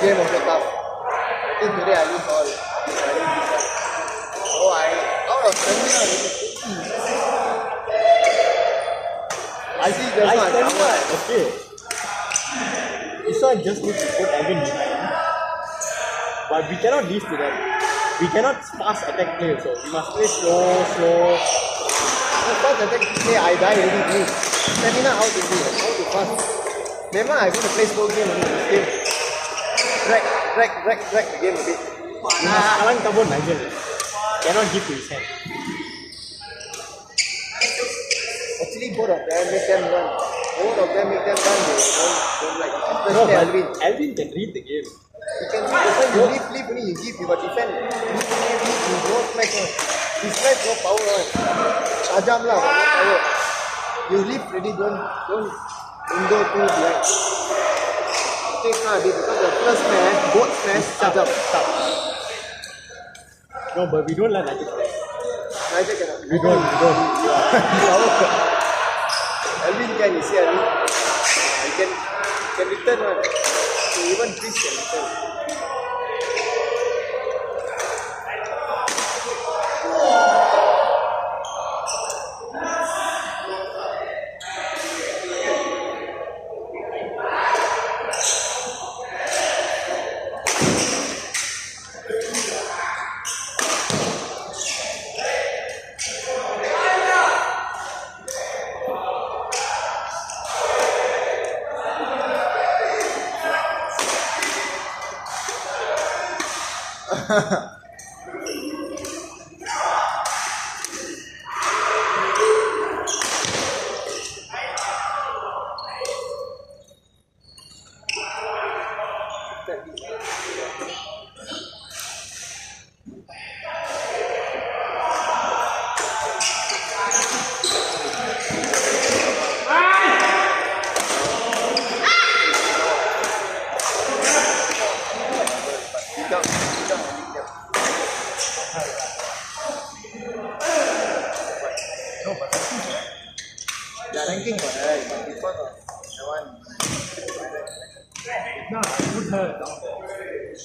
Game was so tough. I think today I lose all. Out of stamina, I see there's not stamina, okay. This one just needs to put Evan behind. But we cannot leave to them. We cannot fast attack play also. We must play slow. The fast attack play, I die already. Stamina, how to do it? How to fast? Remember, I'm going to play slow game only this game. Drag the game a bit. Alan Kabon Nigel cannot give to his hand. Actually, both of them make them run. They don't like it. No, Especially but Alvin. Alvin can read the game. You can defend, you leave only, you give, you got defend. Leave, you don't smash on. He smash no power on. Ajam lah, no power. You leave ready, don't window too behind. Take because the first smash, both smash, Ajam. No, but we don't let Nigel play. Nigel cannot. We don't. Alvin can, you see Alvin? He can return one. So even Chris can return.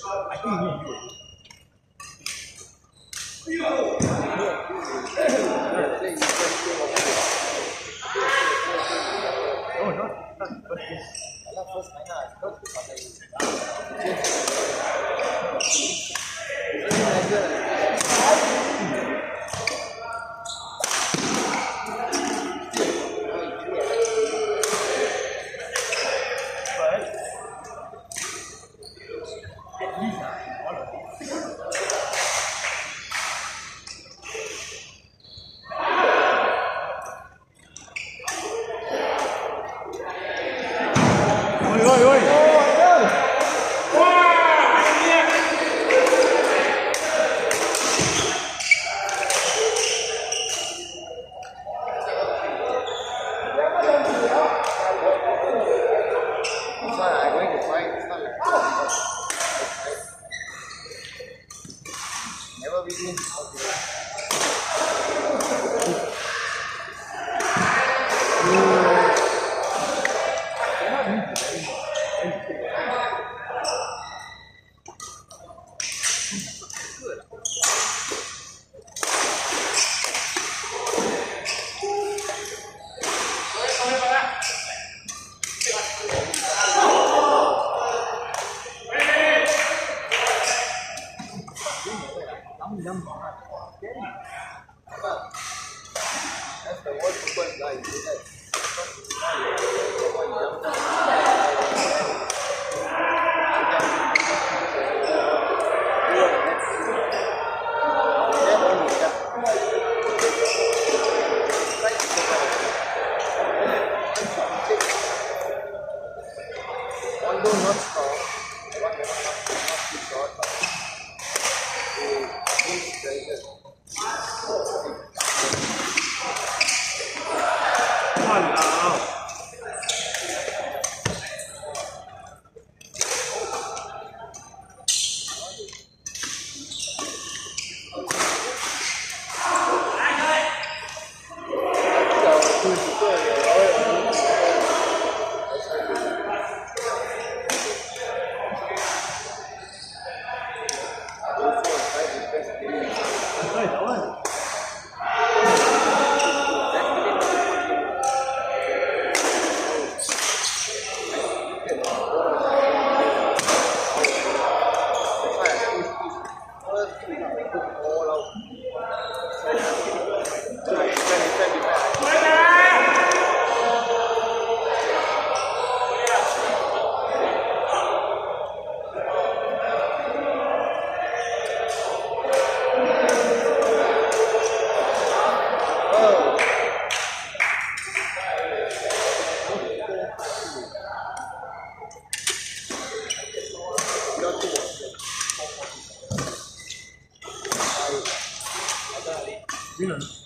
I think me and you. No, not first game. First final, not the Winner.